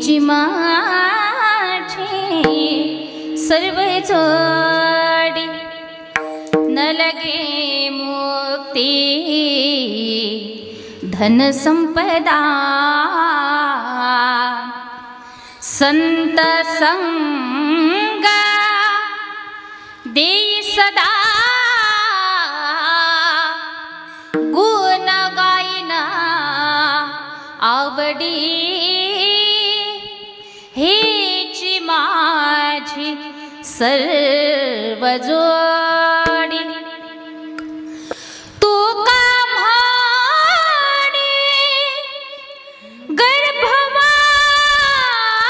हेची माझी सर्व जोडी न लगे मुक्ती धन संपदा संत संग देई सदा गुण गायना आवडी हेची माझी सर्व जोडी तू का म्हणे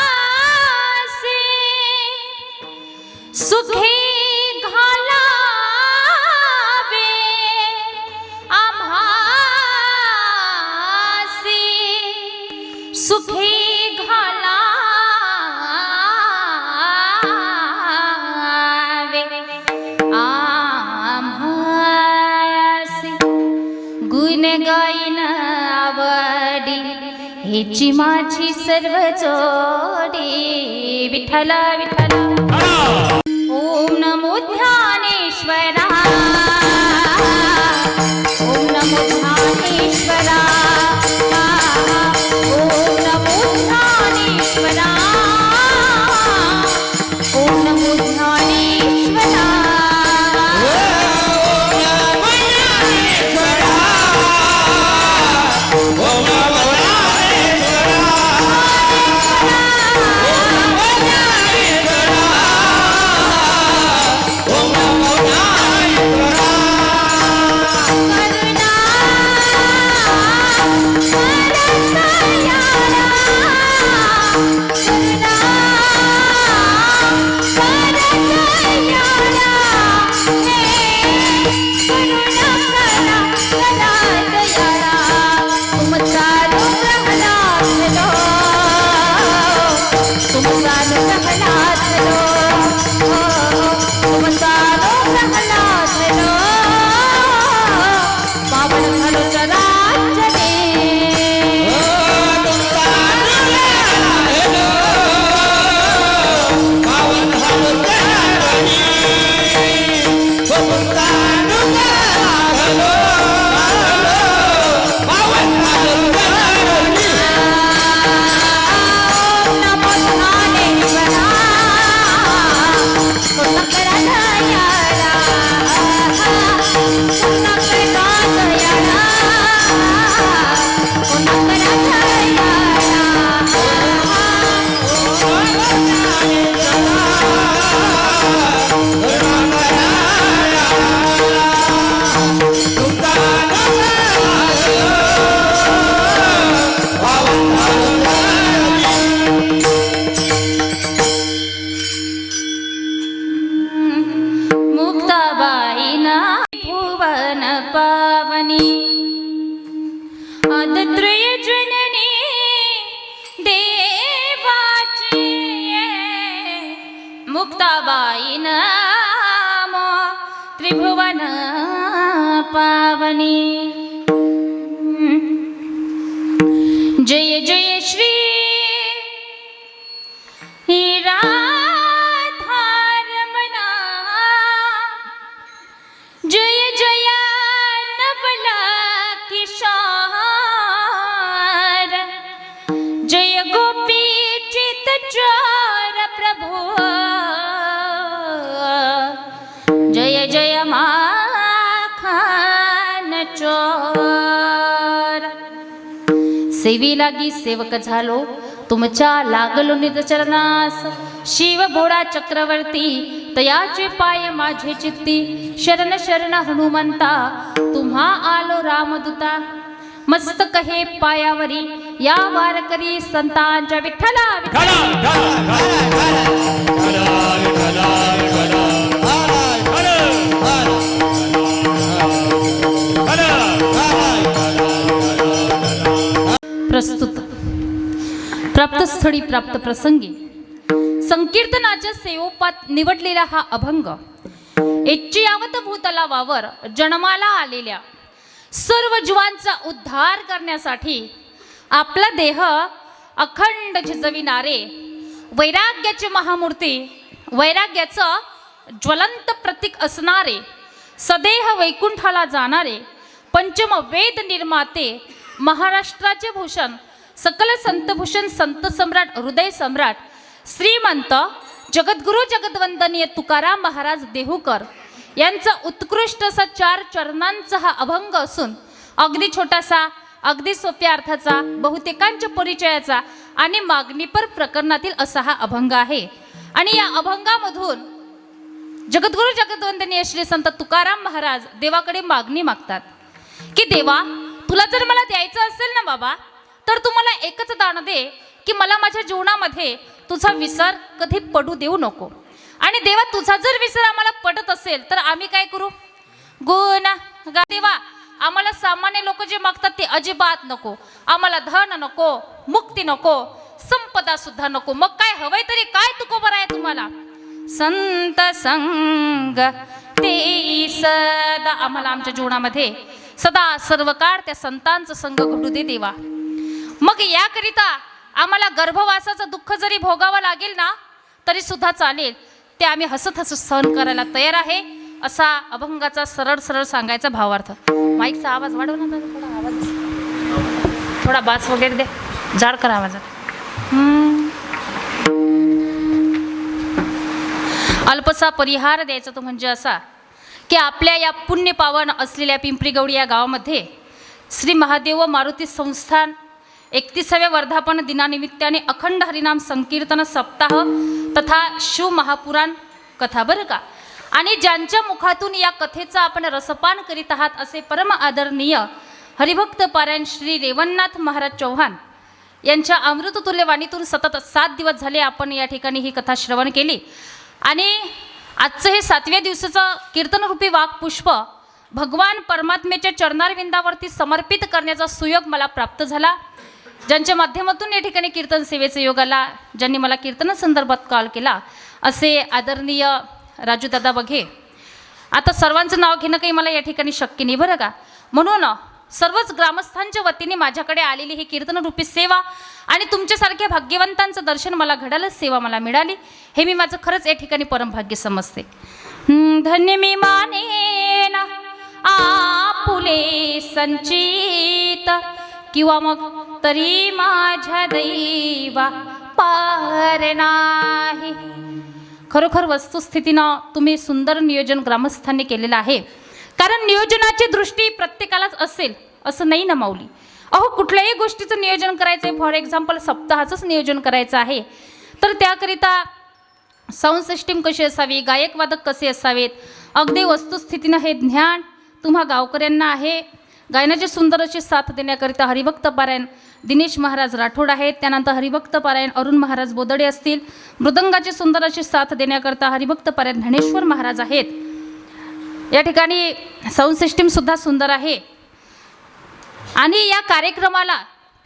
गर्भवासी सुखे घालावे आम्हासी सुखे घालावे आम्हासी गुण गायन आवडी हेची माझी सर्व जोडी विठ्ठला विठ्ठला ओम नमो ध्यानेश्वरा ओम नमो ध्यानेश्वरा ओम नमो ध्यानेश्वरा ओम नमो ध्यानेश्वरा मुक्ताबाई नाम त्रिभुवन पावनी जय जय श्री राधारमणा जय जय नवला किशोर जय गोपी चित चोर प्रभु जय जय माखन चोर सेवी लागी सेवक झालो तुमच्या लागलो निज चरणास शिव भोळा चक्रवर्ती तयाचे पाय माझे चित्ती शरण शरण हनुमंता तुम्हा आलो रामदूता मस्तक हे पायावरी या वारकरी संतांच्या विठ्ठला प्रस्तुत प्राप्तस्थळी प्राप्त प्रसंगी संकीर्तनाच्या सेवोपात निवडलेला हा अभंग एच्चियावत भूतलावावर जन्माला आलेल्या सर्व जीवांचा उद्धार करण्यासाठी आपला देह अखंड झिजविणारे, वैराग्याची महामूर्ती, वैराग्याचं ज्वलंत प्रतीक असणारे, सदेह वैकुंठाला जाणारे, पंचम वेद निर्माते, महाराष्ट्राचे भूषण, सकल संतभूषण, संत सम्राट, हृदय सम्राट, श्रीमंत जगद्गुरु जगद्वंदनीय तुकाराम महाराज देहूकर यांचा उत्कृष्ट असा 4 चरणांचा हा अभंग असून अगदी छोटासा, अगदी सोप्या अर्थाचा, बहुतेकांच्या परिचयाचा आणि मागणीपर प्रकरणातील असा हा अभंग आहे. आणि या अभंगामधून जगद्गुरु जगद्वंदनीय श्री संत तुकाराम महाराज देवाकडे मागणी मागतात की देवा, तुला जर मला द्यायचं असेल ना बाबा, तर तू मला एकच दान दे की मला माझ्या जीवनामध्ये तुझा विसर कधी पडू देऊ नको. आणि देवा, तुझा जर विसर आम्हाला पडत असेल तर आम्ही काय करू? गुण गा देवा, आम्हाला सामान्य लोक जे मागतात ते अजिबात नको. आम्हाला धन नको, मुक्ती नको, संपदा सुद्धा नको. मग काय हवंय तरी काय तुकोबर आहे तुम्हाला? संत संग ते सदा, आम्हाला आमच्या जीवनामध्ये सदा सर्व काळ त्या संतांचा संग घडू दे देवा. मग याकरिता आम्हाला गर्भवासाचं दुःख जरी भोगावं लागेल ना तरी सुद्धा चालेल, ते आम्ही हसत हसत सहन करायला तयार आहे, असा अभंगाचा सरळ सरळ सांगायचा भावार्थ. माईकचा आवाज वाढव ना, थोडा आवाज, थोडा बास वगैरे दे, जाड कर आवाजात. अल्पसा परिहार द्यायचा तो म्हणजे असा की आपल्या या पुण्य पावन असलेल्या पिंपरी गौडी या गावामध्ये श्री महादेव व मारुती संस्थान 31व्या वर्धापन दिनानिमित्ताने अखंड हरिनाम संकीर्तन सप्ताह तथा शिव महापुराण कथा, बरं का. आणि ज्यांच्या मुखातून या कथेचा आपण रसपान करीत आहात असे परम आदरणीय हरिभक्त पारायण श्री रेवणनाथ महाराज चौहान यांच्या अमृततुल्य वाणीतून सतत 7 दिवस झाले आपण या ठिकाणी ही कथा श्रवण केली. आणि आजचं हे 7व्या दिवसाचं कीर्तनरूपी वाक्पुष्प भगवान परमात्म्याच्या चरणारविंदावरती समर्पित करण्याचा सुयोग मला प्राप्त झाला. ज्यांच्या माध्यमातून या ठिकाणी कीर्तन सेवेचे योग आला, ज्यांनी मला कीर्तनासंदर्भात कॉल केला असे आदरणीय राजूदादा बघे. आता सर्वांचं नाव घेणं काही मला या ठिकाणी शक्य नाही, बरं का. म्हणून सर्वच ग्रामस्थांच्या वतीने माझ्याकडे आलेली ही कीर्तनरूपी सेवा आणि तुमच्यासारख्या भाग्यवंतांचं दर्शन मला घडालं, सेवा मला मिळाली, हे मी माझं खरंच या ठिकाणी परमभाग्य समजते. धन्य मी मानेन आपुले संचित, किंवा मग तरी माझ्या दैवा पार नाही. खरोखर वस्तुस्थितीनं तुम्ही सुंदर नियोजन ग्रामस्थांनी केलेलं आहे. कारण नियोजनाची दृष्टी प्रत्येकालाच असेल असं नाही ना माऊली. अहो, कुठल्याही गोष्टीचं नियोजन करायचं आहे, फॉर एक्झाम्पल सप्ताहाचंच नियोजन करायचं आहे, तर त्याकरिता साऊंड सिस्टीम कशी असावी, गायकवादक कसे असावेत, अगदी वस्तुस्थितीनं हे ज्ञान तुम्हा गावकऱ्यांना आहे. गायनाची सुंदर अशी साथ देण्याकरिता हरिभक्त पारायण दिनेश महाराज राठोड आहेत, त्यानंतर हरिभक्त पारायण अरुण महाराज बोदडे असतील, मृदंगाची सुंदर अशी साथ देण्याकरता हरिभक्त पारायण धनेश्वर महाराज आहेत. या ठिकाणी साऊंड सिस्टीमसुद्धा सुंदर आहे. आणि या कार्यक्रमाला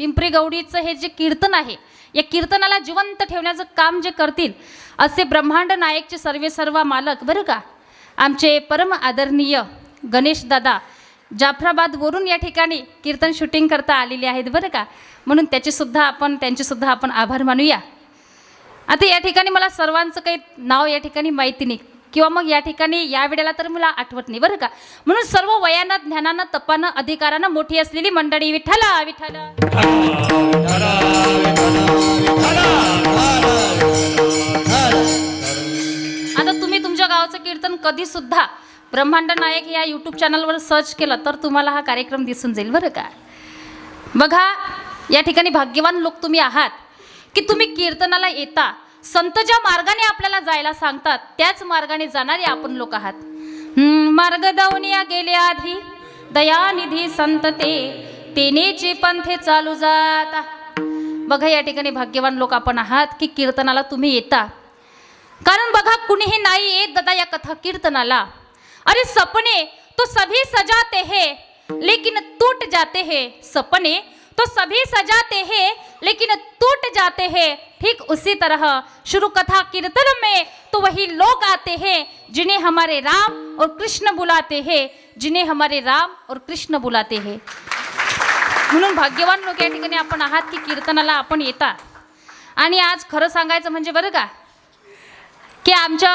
पिंपरी गौडीचं हे जे कीर्तन आहे, या कीर्तनाला जिवंत ठेवण्याचं काम जे करतील असे ब्रह्मांड नायकचे सर्व मालक, बरं का, आमचे परम आदरणीय गणेश दादा जाफराबादवरून या ठिकाणी कीर्तन शूटिंग करता आलेले आहेत, बरं का. म्हणून त्यांचेसुद्धा आपण आभार मानूया. आता या ठिकाणी मला सर्वांचं काही नाव या ठिकाणी माहिती नाही, किंवा मग या ठिकाणी या वेळेला तर मला आठवत नाही, बरं का. म्हणून सर्व वयानं, ज्ञानानं, तपानं, अधिकारानं मोठी असलेली मंडळी, विठ्ठला विठ्ठला. आता तुम्ही तुमच्या गावाचं कीर्तन कधी सुद्धा ब्रह्मांड नायक या यूट्यूब चॅनलवर सर्च केलं तर तुम्हाला हा कार्यक्रम दिसून जाईल, बरं का. बघा, या ठिकाणी भाग्यवान लोक तुम्ही आहात की तुम्ही कीर्तनाला येता. संत ज्या मार्गाने आपल्याला जायला सांगतात त्याच मार्गाने जाणारे आपण लोक आहात. मार्ग दावनिया गेले आधी दयानिधी संत तेनेचे पंथे चालू जाता. बघा, या ठिकाणी भाग्यवान लोक आपण आहात की कीर्तनाला तुम्ही येता. कारण बघा, कुणीही नाही येत दादा या कथा कीर्तनाला. अरे सपने तो सभी सजाते हैं लेकिन टूट जाते हैं, सपने तो सभी सजाते हैं लेकिन टूट जाते हैं. ठीक उसी तरह शुरू कथा कीर्तन में तो वही लोग आते हैं जिन्हें हमारे राम और कृष्ण बुलाते हैं, जिन्हें हमारे राम और कृष्ण बुलाते हैं. म्हणून भाग्यवान लोक या ठिकाणी आपण आहात की कीर्तनाला आपण येता. आणि आज खरं सांगायचं म्हणजे बरं का की आमच्या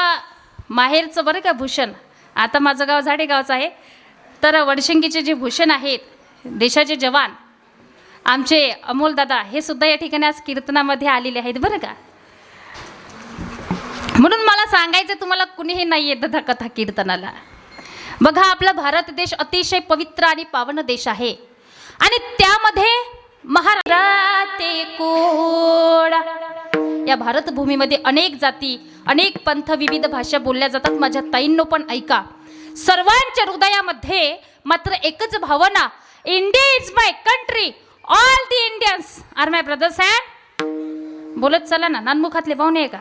माहेरचं बरं का भूषण, आता माझं गाव झाडेगावचं आहे, तर वडशिंगीचे जे भूषण आहेत, देशाचे जवान आमचे अमोलदादा, हे सुद्धा या ठिकाणी आज कीर्तनामध्ये आलेले आहेत बरं का. म्हणून मला सांगायचं तुम्हाला कुणीही नाही येत दादा कथा कीर्तनाला. बघा, आपला भारत देश अतिशय पवित्र आणि पावन देश आहे आणि त्यामध्ये महाराते कोडा या भारत भूमीमध्ये अनेक जाती, अनेक पंथ, विविध भाषा बोलल्या जातात. माझ्या ताईंनो पण ऐका, सर्वांच्या हृदयामध्ये मात्र एकच भावना, India is my country, all the Indians are my brothers and, बोलत चला ना, नानमुखातले पाहुणे आहे का,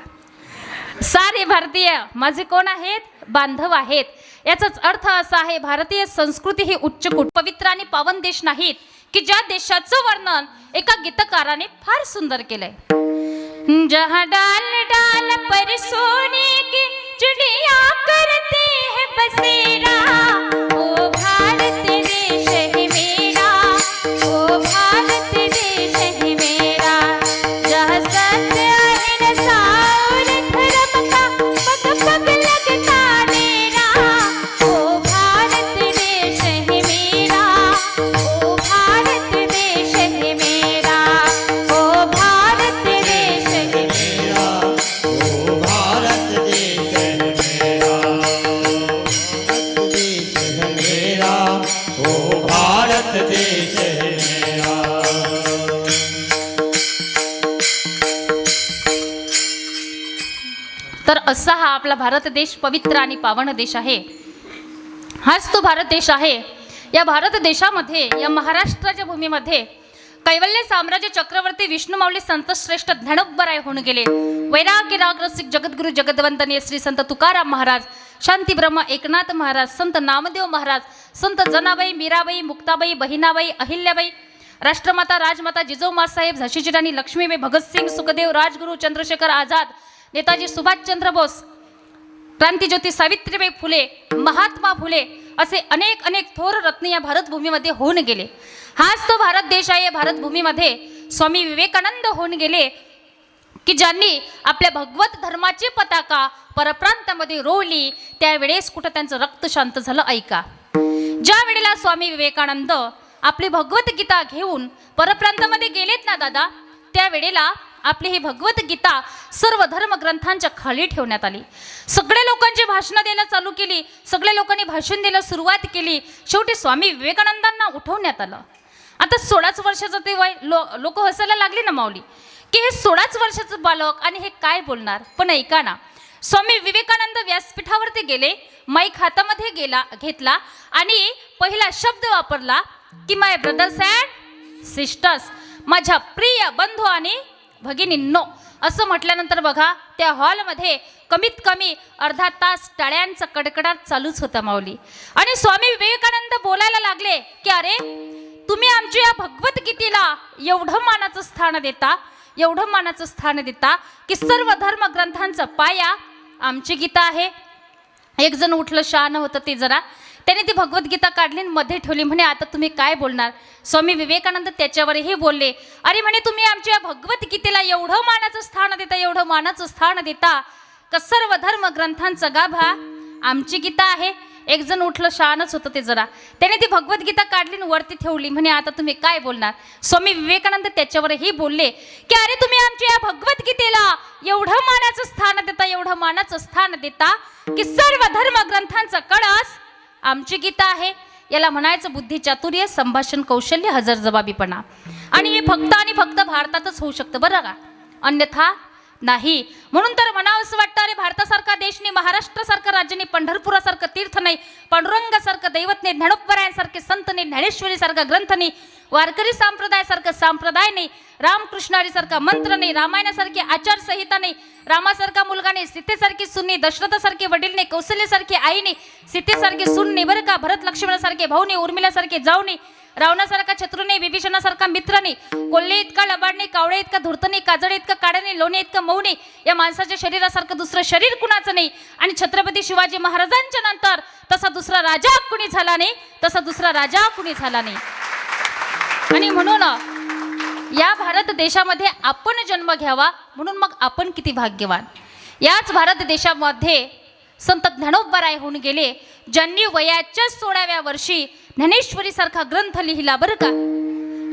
सारे भारतीय माझे कोण आहेत, बांधव आहेत. याचाच अर्थ असा आहे, भारतीय संस्कृती ही उच्चकूट पवित्र आणि पावन देश नाहीत की ज्या देशाचं वर्णन एका गीतकाराने फार सुंदर केलंय. जहाँ डाल डाल पर सोने की चिड़िया करते हैं बसेरा, ओ भारत देश है मेरा, ओ भारत देश है मेरा, जहाँ सत्य अहिंसा और धर्म का पग पग लगता मेरा, ओ भारत देश है मेरा, ओ भारत देश है मेरा, ओ भारत देश है मेरा, ओ भारत देश है मेरा, ओ भारत देश है मेरा. तर असा हा आपला भारत देश पवित्र आणि पावन देश आहे. हाच तो भारत देश आहे. या भारत देशामध्ये, या महाराष्ट्राच्या भूमीमध्ये कैवल्य साम्राज्य चक्रवर्ती विष्णू माऊली संतश्रेष्ठ ज्ञानोबराय होऊन गेले. वैराग्य राग रसिक जगद्गुरु जगदवंदनीय श्री संत तुकाराम महाराज, शांती ब्रह्म एकनाथ महाराज, संत नामदेव महाराज, संत जनाबाई, मीराबाई, मुक्ताबाई, बहिणाबाई, अहिल्याबाई, राष्ट्रमाता राजमाता जिजाऊमासाहेब, झाशीची राणी लक्ष्मीबाई, भगतसिंग, सुखदेव, राजगुरू, चंद्रशेखर आझाद, नेताजी सुभाषचंद्र बोस, क्रांतीज्योती सावित्रीबाई फुले, महात्मा फुले असे अनेक अनेक थोर रत्न या भारत भूमीमध्ये होऊन गेले. हाच तो भारत देश आहे. भारत भूमीमध्ये स्वामी विवेकानंद होऊन गेले की ज्यांनी आपल्या भगवत धर्माची पताका परप्रांतामध्ये रोवली. त्यावेळेस कुठं त्यांचं रक्त शांत झालं. ऐका, ज्या वेळेला स्वामी विवेकानंद आपली भगवत गीता घेऊन परप्रांतामध्ये गेलेत ना दादा, त्यावेळेला आपली ही भगवत गीता सर्व धर्म ग्रंथांच्या खाली ठेवण्यात आली. सगळ्या लोकांची भाषणं द्यायला चालू केली, सगळ्या लोकांनी भाषण द्यायला सुरुवात केली. शेवटी स्वामी विवेकानंदांना उठवण्यात आलं. आता 16च वर्षाचं ते वय, लोक हसायला लागले ना माऊली की हे 16च वर्षाचं बालक आणि हे काय बोलणार. पण ऐका ना, स्वामी विवेकानंद व्यासपीठावरती गेले, माईक हातामध्ये घेतला आणि पहिला शब्द वापरला की माय ब्रदर्स अँड सिस्टर्स, माझ्या प्रिय बंधू आणि भगिनींनो, असं म्हटल्यानंतर बघा त्या हॉलमध्ये कमीत कमी अर्धा तास टाळ्यांचा कडकडाट चालूच होता माऊली. आणि स्वामी विवेकानंद बोलायला लागले की अरे, तुम्ही आमच्या या भगवत गीतेला एवढं मानाचं स्थान देता, एवढं मानाचं स्थान देता की सर्व धर्म ग्रंथांचा पाया आमची गीता आहे. एक जण उठलं, शहाणं होतं ते जरा, त्याने ती भगवद्गीता काढली आणि मध्ये ठेवली. म्हणे आता तुम्ही काय बोलणार. स्वामी विवेकानंद त्याच्यावरही बोलले, अरे म्हणे तुम्ही आमच्या भगवद्गीतेला एवढं मानाचं स्थान देता, एवढं मानाचं स्थान देता का सर्व धर्म ग्रंथांचा गाभा आमची गीता आहे. एक जण उठलं, शहाणच होतं ते जरा, त्याने ती भगवद्गीता काढली आणि वरती ठेवली. म्हणे आता तुम्ही काय बोलणार. स्वामी विवेकानंद त्याच्यावरही बोलले की अरे तुम्ही आमच्या या भगवद्गीतेला एवढं मानाचं स्थान देता, एवढं मानाचं स्थान देता की सर्व धर्म ग्रंथांचा कळस आमची गीता आहे. याला म्हणायचं बुद्धी चातुर्य, संभाषण कौशल्य, हजरजबाबीपणा. आणि हे फक्त आणि फक्त भारतातच होऊ शकतं बरं का, अन्यथा नाही. म्हणून तर म्हणावं असं वाटतं, अरे भारतासारखा देश नाही, महाराष्ट्रासारखं राज्य नाही, पंढरपुरासारखं तीर्थ नाही, पांडुरंगासारखं दैवत नाही, ज्ञानोबरायांसारखे संत नाही, ज्ञानेश्वरीसारखा ग्रंथ नाही, वारकरी संप्रदायासारखं संप्रदाय नाही, रामकृष्णारीसारखा मंत्र नाही, रामायणासारखी आचारसंहिता नाही, रामासारखा मुलगा नाही, सीतेसारखी सून नाही, दशरथासारखे वडील नाही, कौशल्यासारखी आई नाही, सीतेसारखी सून नाही बरं का, भरत लक्ष्मणासारखे भाऊ नाही, उर्मिलासारखे जाऊ नाही, रावणासारखा शत्रू नाही, विभीषणासारखा मित्र नाही, कोल्हे इतका लबाड नाही, कावळे इतका धूर्त नाही, काजळे इतका काळा नाही, लोणे इतका मऊ नाही, या माणसाच्या शरीरासारखं दुसरं शरीर कुणाचं नाही. आणि छत्रपती शिवाजी महाराजांच्या नंतर तसा दुसरा राजा कुणी झाला नाही, तसा दुसरा राजा कुणी झाला नाही. आणि म्हणून या भारत देशामध्ये आपण जन्म घ्यावा म्हणून मग आपण किती भाग्यवान. याच भारत देशामध्ये संत ज्ञानोबराय होऊन गेले, ज्यांनी वयाच्या 16व्या वर्षी ज्ञानेश्वरीसारखा ग्रंथ लिहिला बरं का.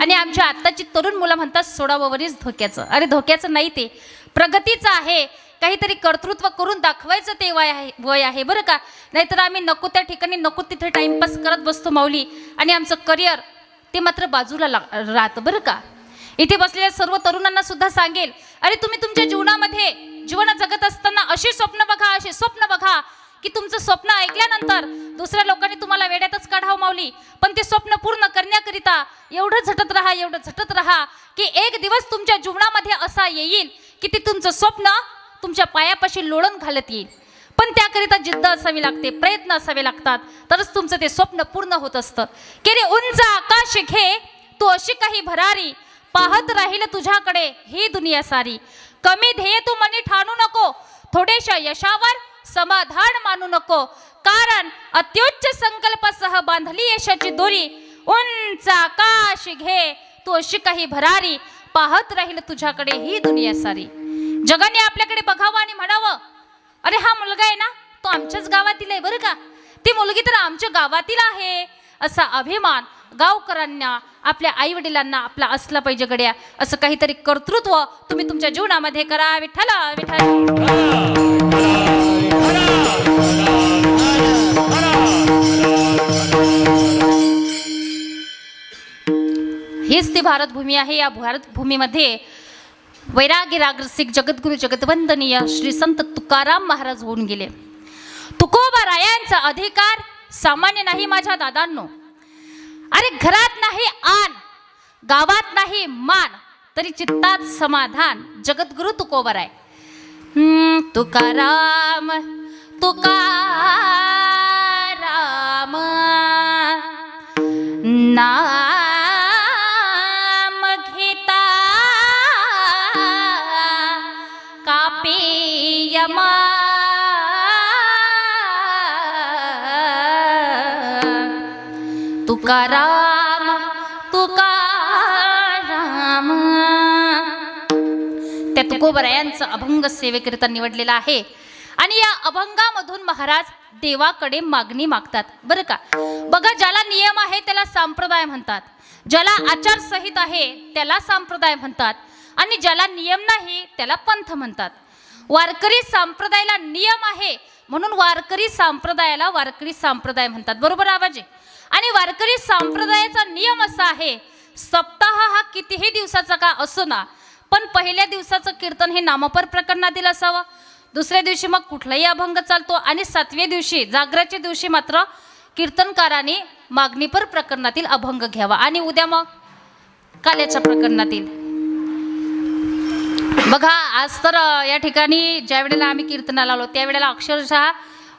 आणि आमच्या आत्ताची तरुण मुलं म्हणतात 16वं वरीच धोक्याचं. अरे धोक्याचं नाही, ते प्रगतीचं आहे. काहीतरी कर्तृत्व करून दाखवायचं ते वय आहे बरं का. नाहीतर आम्ही नको त्या ठिकाणी नको तिथे टाइमपास करत बसतो माऊली, आणि आमचं करिअर ते मात्र बाजूला राहतं बरं का. इथे बसलेल्या सर्व तरुणांना सुद्धा सांगेल, अरे तुम्ही तुमच्या जीवनामध्ये जीवन जगत असताना अशी स्वप्न बघा की तुमचं स्वप्न ऐकल्यानंतर दुसऱ्या लोकांनी तुम्हाला वेड्यातच काढावं माऊली, पण ते स्वप्न पूर्ण करण्याकरिता एवढं झटत राहा की एक दिवस तुमच्या जीवनामध्ये असा येईल की ते तुमचं स्वप्न तुमच्या पायापाशी लोळण घालत येईल. पण त्याकरिता जिद्द असावी लागते, प्रयत्न असावे लागतात, तरच तुमचं ते स्वप्न पूर्ण होत असतं. की रे उंच आकाश घे तू अशी काही भरारी, पाहत राहील तुझ्याकडे ही दुनिया सारी. कमी ध्येय तू मनी ठाणू नको, थोडेशा यशावर समाधान मानू नको, कारण अत्युच्च संकल्पासह बांधली यशाची दोरी. उंच आकाश घे तू अशी काही भरारी, पाहत राहील तुझ्याकडे ही दुनिया सारी. जगाने आपल्याकडे बघावं आणि म्हणावं, अरे हा मुलगा आहे ना तो आमच्याच गावातील आहे बरं का, ती मुलगी तर आमच्या गावातील आहे, असा अभिमान गावकऱ्यांना आपल्या आई वडिलांना आपला असला पाहिजे गड्या. असं काहीतरी कर्तृत्व तुम्ही तुमच्या जीवनामध्ये करा. विठ्ठला विठ्ठल. हीच ती भारत भूमी आहे. या भारत भूमीमध्ये वैरागी रागरसिक जगद्गुरु जगतवंदनीय श्री संत तुकाराम महाराज होऊन गेले. तुकोबा रायांचा अधिकार सामान्य नाही माझ्या दादांनो. अरे घरात नाही आन, गावात नाही मान, तरी चित्तात समाधान. जगद्गुरु तुकोबराय. तुकाराम तुकाराम नाम घेता कापे यमा. तुकाराम तुकाराम. त्या तुकोबरायांचं अभंग सेवेकरिता निवडलेला आहे. आणि या अभंगामधून महाराज देवाकडे मागणी मागतात बरं का. बघा, ज्याला नियम आहे त्याला संप्रदाय म्हणतात, ज्याला आचारसंहित आहे त्याला संप्रदाय म्हणतात, आणि ज्याला नियम नाही त्याला पंथ म्हणतात. वारकरी संप्रदायाला नियम आहे म्हणून वारकरी संप्रदायाला वारकरी संप्रदाय म्हणतात. बरोबर आवाजे. आणि वारकरी संप्रदायाचा नियम असा आहे, सप्ताह हा कितीही दिवसाचा का असो ना, पण पहिल्या दिवसाचं कीर्तन हे नामपर प्रकरणातील असावं, दुसऱ्या दिवशी मग कुठलाही अभंग चालतो, आणि 7व्या दिवशी जागराच्या दिवशी मात्र कीर्तनकाराने मागणीपर प्रकरणातील अभंग घ्यावा, आणि उद्या मग काल्याच्या प्रकरणातील. बघा, आज तर या ठिकाणी ज्या वेळेला आम्ही कीर्तनाला आलो त्यावेळेला अक्षरशः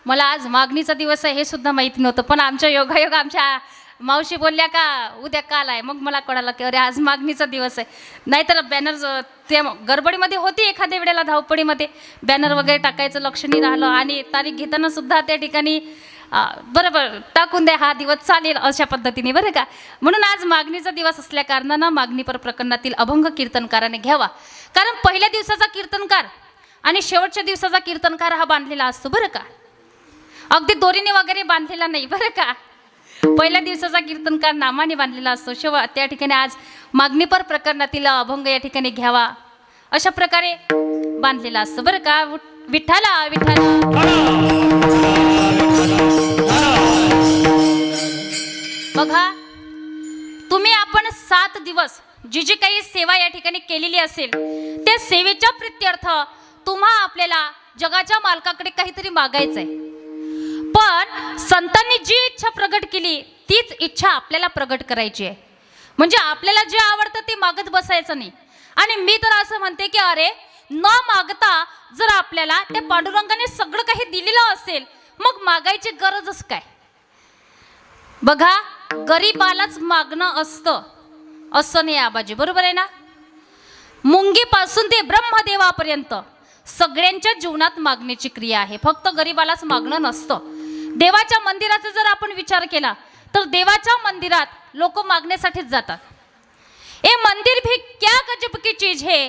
मला आज मागणीचा दिवस आहे हे सुद्धा माहिती नव्हतं. पण आमच्या योगायोग आमच्या मावशी बोलल्या का उद्या काल आहे, मग मला कळालं की अरे आज मागणीचा दिवस आहे. नाहीतर बॅनर ते गडबडीमध्ये होती, एखाद्या वेळेला धावपळीमध्ये बॅनर वगैरे टाकायचं लक्ष नाही राहिलं, आणि तारीख घेताना सुद्धा त्या ठिकाणी बरोबर टाकून द्या हा दिवस चालेल अशा पद्धतीने बरं का. म्हणून आज मागणीचा दिवस असल्या कारणानं मागणीपर प्रकरणातील अभंग कीर्तनकाराने घ्यावा. कारण पहिल्या दिवसाचा कीर्तनकार आणि शेवटच्या दिवसाचा कीर्तनकार हा बांधलेला असतो बरं का, अगदी दोरीने वगैरे बांधलेला नाही बरं का. पहिल्या दिवसाचा कीर्तनकार नामाने बांधलेला असतो, त्या ठिकाणी आज मागणीपर प्रकरणातील अभंग या ठिकाणी घ्यावा अशा प्रकारे बांधलेला असतो बरं का. विठ्ठला विठ्ठला. बघा, तुम्ही आपण 7 दिवस जी जी काही सेवा या ठिकाणी केलेली असेल त्या सेवेच्या प्रित्यर्थ तुम्हा आपल्याला जगाच्या मालकाकडे काहीतरी मागायचंय. पण संतांनी जी इच्छा प्रगट केली तीच इच्छा आपल्याला प्रगट करायची आहे. म्हणजे आपल्याला जे आवडतं ते मागत बसायचं नाही. आणि मी तर असं म्हणते की अरे न मागता जर आपल्याला त्या पांडुरंगाने सगळं काही दिलेलं असेल मग मागायची गरजच काय. बघा, गरीबालाच मागणं असतं असं नाही आबाजी, बरोबर आहे ना. मुंगीपासून ते ब्रह्मदेवापर्यंत सगळ्यांच्या जीवनात मागण्याची क्रिया आहे, फक्त गरीबालाच मागणं नसतं. देवाच्या मंदिराचा जर आपण विचार केला तर देवाच्या मंदिरात लोक मागण्यासाठीच जातात. ए मंदिर भी क्या गजब की चीज है,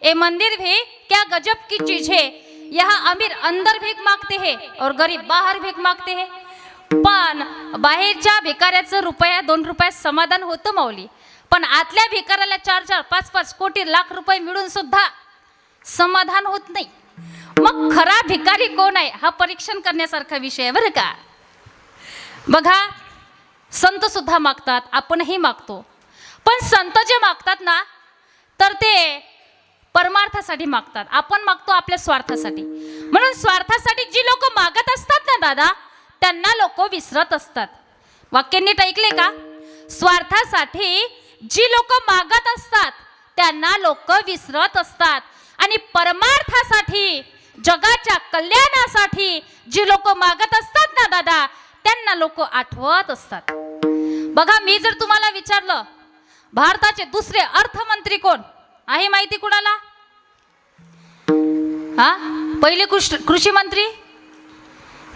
ए मंदिर भी क्या गजब की चीज है, यहाँ अमीर अंदर भीक मागते हैं और गरीब बाहेर भीक मागते हैं. पण बाहेरच्या भिकाऱ्याचं रुपया 2 रुपयात समाधान होतं माऊली, पण आतल्या भिकाऱ्याला 4-4, 5-5 कोटी लाख रुपये मिळून सुद्धा समाधान होत नाही. मग खरा भिकारी कोण आहे हा परीक्षण करण्यासारखा विषय आहे बरं का. बघा, संत सुद्धा मागतात, आपणही मागतो, पण संत जे मागतात ना तर ते परमार्थासाठी मागतात, आपण मागतो आपल्या स्वार्थासाठी. म्हणून स्वार्थासाठी जी लोक मागत असतात ना दादा, त्यांना लोक विसरत असतात. वाक्य नीट ऐकले का? स्वार्थासाठी जी लोक मागत असतात त्यांना लोक विसरत असतात, आणि परमार्थासाठी जगाच्या कल्याणासाठी जी लोक मागत असतात ना दादा, त्यांना लोक आठवत असतात. बघा, मी जर तुम्हाला विचारलं भारताचे दुसरे अर्थमंत्री कोण आहे माहिती कुणाला? हा, पहिले कृषी मंत्री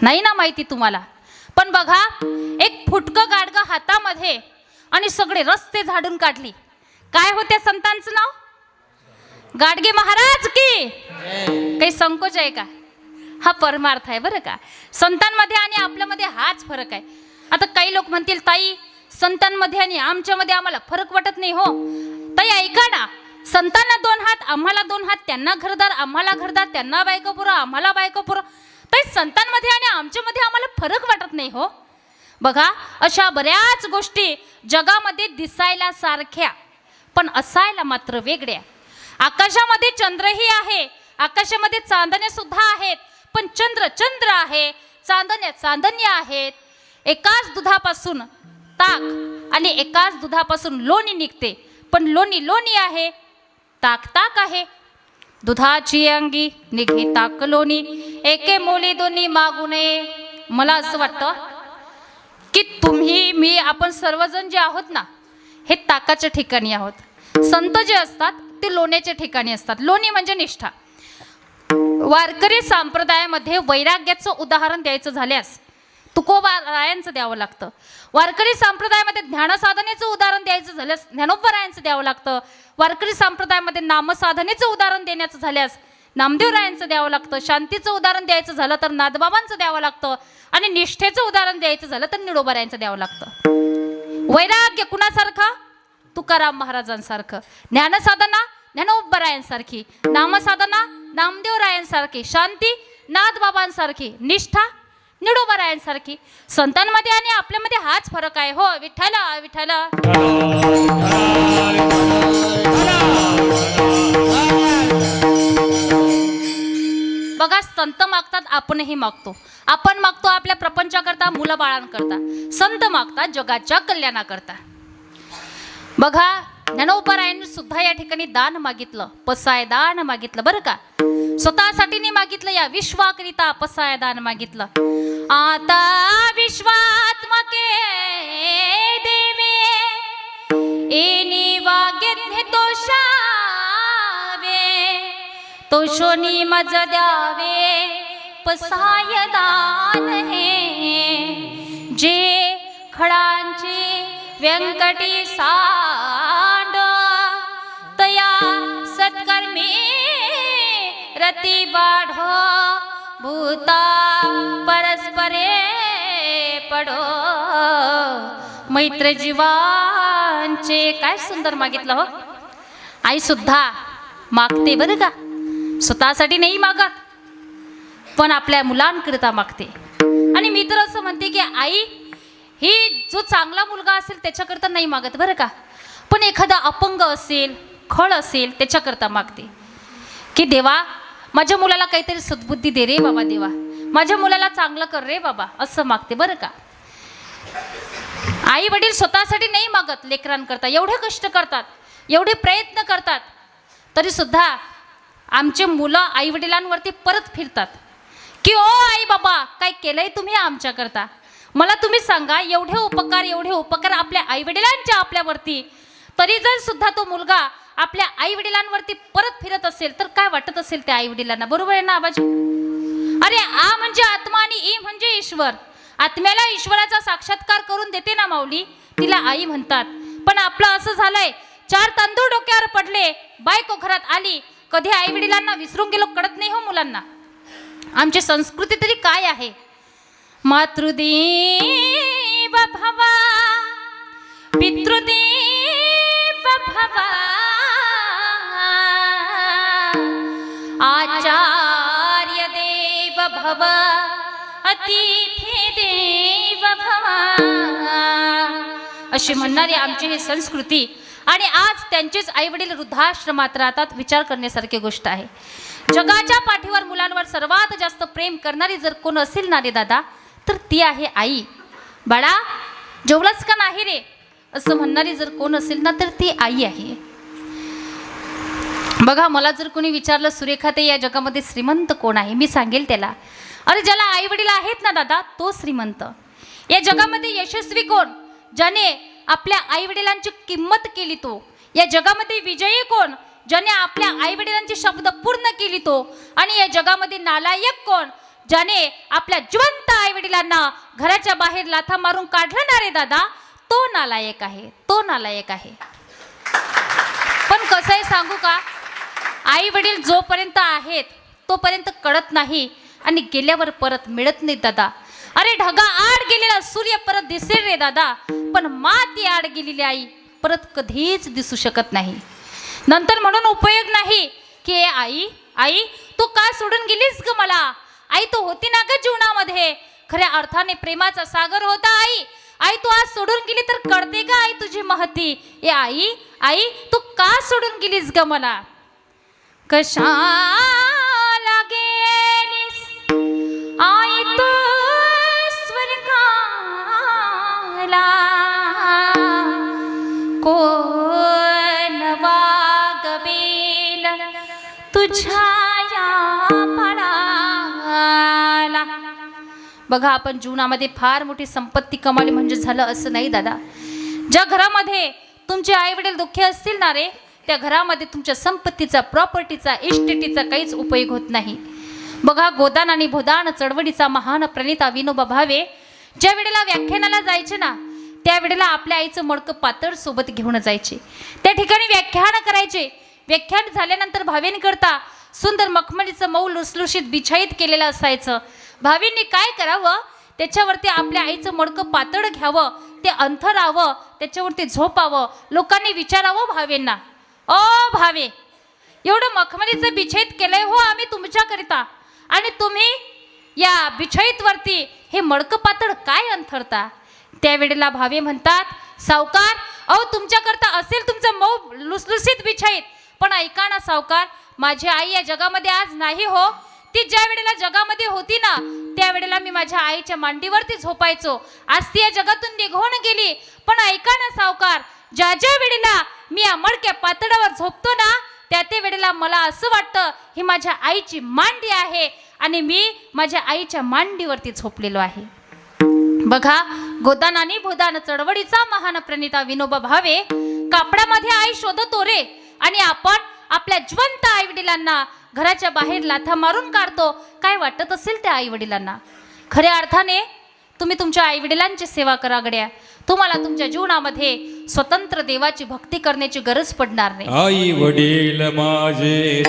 नाही ना माहिती तुम्हाला. पण बघा, एक फुटकं गाडगं हातामध्ये आणि सगळे रस्ते झाडून काढली. काय होते संतांचं नाव? गाडगे महाराज की. काही संकोच आहे का? हा परमार्थ आहे बरं का. संतांमध्ये आणि आपल्यामध्ये हाच फरक आहे. आता काही लोक म्हणतील ताई संतांमध्ये आणि आमच्यामध्ये आम्हाला फरक वाटत नाही. हो ताई, ऐका ना, संतांना 2 हात, आम्हाला 2 हात, त्यांना घरदार, आम्हाला घरदार, त्यांना बायको पुरं, आम्हाला बायको पुरं. ताई, संतांमध्ये आणि आमच्यामध्ये आम्हाला फरक वाटत नाही. हो बघा, अशा बऱ्याच गोष्टी जगामध्ये दिसायला सारख्या पण असायला मात्र वेगळ्या. आकाशामध्ये चंद्रही आहे, आकाशामध्ये चांदणे सुद्धा आहेत, पण चंद्र आहे, चांदण्या आहेत. एकाच दुधापासून ताक आणि एकाच दुधापासून लोणी निघते, पण लोणी आहे, ताक आहे. दुधाची अंगी निघे ताक लोणी, एके मोली दोन्ही मागू नये. मला असं वाटतं की तुम्ही मी आपण सर्वजण जे आहोत ना, हे ताकाच्या ठिकाणी आहोत. संत जे असतात ते लोण्याच्या ठिकाणी असतात. लोणी म्हणजे निष्ठा. वारकरी संप्रदायामध्ये वैराग्याचं उदाहरण द्यायचं झाल्यास तुकोबारायांचं द्यावं लागतं. वारकरी संप्रदायामध्ये ज्ञानसाधनेचं उदाहरण द्यायचं झाल्यास ज्ञानोबारायांचं द्यावं लागतं. वारकरी संप्रदायामध्ये नामसाधनेचं उदाहरण देण्याचं झाल्यास नामदेवरायांचं द्यावं लागतं. शांतीचं उदाहरण द्यायचं झालं तर नाथबाबांचं द्यावं लागतं, आणि निष्ठेचं उदाहरण द्यायचं झालं तर निळोबारायांचं द्यावं लागतं. वैराग्य कुणासारखं? तुकाराम महाराजांसारखं. ज्ञानसाधना ज्ञानोबारायांसारखी, नामसाधना नामदेवरायांसारखी, शांती नाथबाबांसारखी, निष्ठा निळोबारायांसारखी. संतांमध्ये आणि आपल्यामध्ये हाच फरक आहे. हो विठ्ठल विठ्ठल. बघा, संत मागतात, आपणही मागतो. आपण मागतो आपल्या प्रपंचाकरता, मुलाबाळांकरता. संत मागतात जगाच्या कल्याणाकरता. बघा, ज्ञानोबारायांनी सुद्धा या ठिकाणी दान मागितलं, पसाय दान मागितलं बरं का. स्वतःसाठी नाही मागितलं, या विश्वाकरिता पसाय दान मागितलं. आता विश्वात्मके देवे एनी वागे तोषावे, तोषोनी मज द्यावे पसाय दान हे. जे खडांची व्यंकटी सांड, तया सत्कर्मी रती बाढ, भूता परस्परे पडो मैत्र जीवांचे. काय सुंदर मागितलं हो. आई सुद्धा मागते बरं का. स्वतःसाठी नाही मागत, पण आपल्या मुलांकरिता मागते. आणि मी तर असं म्हणते की आई ही जो चांगला मुलगा असेल त्याच्याकरता नाही मागत बरं का, पण एखादा अपंग असेल, खळ असेल, त्याच्याकरता मागते की देवा माझ्या मुलाला काहीतरी सद्बुद्धी दे रे बाबा, देवा माझ्या मुलाला चांगलं कर रे बाबा, असं मागते बरं का. आई वडील स्वतःसाठी नाही मागत, लेकरांकरता एवढे कष्ट करतात, एवढे प्रयत्न करतात, तरी सुद्धा आमचे मुलं आई वडिलांवरती परत फिरतात की ओ आई बाबा काय केलंय तुम्ही आमच्याकरता. मला तुम्ही सांगा, एवढे उपकार आपल्या आई वडिलांच्या आपल्यावरती, तरी जर सुद्धा तो मुलगा आपल्या आई वडिलांवरती परत फिरत असेल तर काय वाटत असेल त्या आई वडिलांना. बरोबर आहे ना आबाजी? अरे आ म्हणजे आत्मा आणि ई म्हणजे ईश्वर. आत्म्याला ईश्वराचा साक्षात्कार करून देते ना माऊली, तिला आई म्हणतात. पण आपलं असं झालंय 4 तांदूळ डोक्यावर पडले, बायको घरात आली, कधी आई वडिलांना विसरून गेलो कळत नाही हो मुलांना. आमची संस्कृती तरी काय आहे. मातृदेव भवा पितृदेव भवा आचार्य देव भव अतिथी देव भवा अशी म्हणणारी आमची ही संस्कृती. आणि आज त्यांचेच आईवडील वृद्धाश्रमात राहतात. विचार करण्यासारखी गोष्ट आहे. जगाच्या पाठीवर मुलांवर सर्वात जास्त प्रेम करणारी जर कोण असेल ना रे दादा, तर ती आहे आई. बाळा जेवलाच का नाही रे असं म्हणणारी जर कोण असेल ना, तर ती आई आहे. बघा, मला जर कोणी विचारलं सुरेखाताई या जगामध्ये श्रीमंत कोण आहे, मी सांगेल त्याला, अरे ज्याला आई वडील आहेत ना दादा, तो श्रीमंत. या जगामध्ये यशस्वी कोण, ज्याने आपल्या आई वडिलांची किंमत केली तो. या जगामध्ये विजयी कोण, ज्याने आपल्या आई वडिलांचे शब्द पूर्ण केली तो. आणि या जगामध्ये नालायक कोण, ज्याने आपल्या जिवंत आई वडिलांना घराच्या बाहेर लाथा मारून काढलं ना रे दादा, तो नालायक आहे, तो नालायक आहे. पण कसं आहे सांगू का, आई वडील जोपर्यंत आहेत तोपर्यंत कळत नाही आणि गेल्यावर परत मिळत नाही दादा. अरे ढगा आड गेलेला सूर्य परत दिसेल रे दादा, पण माती आड गेलेली आई परत कधीच दिसू शकत नाही. नंतर म्हणून उपयोग नाही की आई आई तू का सोडून गेलीस ग मला. आई तू होती ना ग जीवनामध्ये, खऱ्या अर्थाने प्रेमाचा सागर होता आई. आई तू आज सोडून गेली तर कळते का आई तुझी महती. ए आई आई तू का सोडून गेलीस ग मला. कशाला गेलीस आई तू स्वर्गाला, कोण वागवेल तुझ्या या बाळाला. बघा, आपण जीवनामध्ये फार मोठी संपत्ती कमावली म्हणजे झालं असं नाही दादा. ज्या घरामध्ये तुमचे आई वडील दुःखी असतील ना रे, त्या घरामध्ये तुमच्या संपत्तीचा, प्रॉपर्टीचा, इस्टेटीचा काहीच उपयोग होत नाही. बघा, गोदान आणि भोदान चळवळीचा महान प्रणेता विनोबा भावे ज्या वेळेला व्याख्यानाला जायचे ना, त्यावेळेला आपल्या आईचं मडकं पातळ सोबत घेऊन जायचे. त्या ठिकाणी व्याख्यान करायचे. व्याख्यान झाल्यानंतर भावेंकरता सुंदर मखमलीचं मऊ लुसलुशीत बिछाईत केलेलं असायचं. भावेंनी काय करावं, त्याच्यावरती आपल्या आईचं मडकं पातळ घ्यावं, ते अंथरावं, त्याच्यावरती झोपावं. लोकांनी विचारावं भावेंना, ओ भावे एवढं मखमलीचं बिछाईत केलंय हो आम्ही तुमच्याकरिता, आणि तुम्ही या बिछाईतवरती हे मडकं पातळ काय अंथरता. त्यावेळेला भावे म्हणतात, सावकार अहो तुमच्याकरता असेल तुमचं मऊ लुसलुसीत बिछाईत, पण ऐका ना सावकार, माझी आई या जगामध्ये आज नाही हो. ती ज्या वेळेला जगामध्ये होती ना, त्यावेळेला मी माझ्या आईच्या मांडीवरती झोपायचो. आज ती या जगातून निघून गेली, पण ऐका ना सावकार, ज्या ज्या वेळेला मी या मडक्या पातळावर झोपतो ना, त्या वेळेला मला असं वाटतं ही माझ्या आईची मांडी आहे आणि मी माझ्या आईच्या मांडीवरती झोपलेलो आहे. बघा, गोदान आणि भोदान चळवळीचा महान प्रणेता विनोबा भावे कापडामध्ये आई शोधतो रे, आणि आपण आपल्या जिवंत आई वडिलांना घराच्या बाहेर लाथा मारून काढतो. काय वाटत असेल त्या आई वडिलांना. खऱ्या अर्थाने तुम्ही तुमच्या आई वडिलांची सेवा करा गड्या. तुम्हाला तुमच्या जीवनामध्ये स्वतंत्र देवाची भक्ती करण्याची गरज पडणार नाही. आई वडील माझे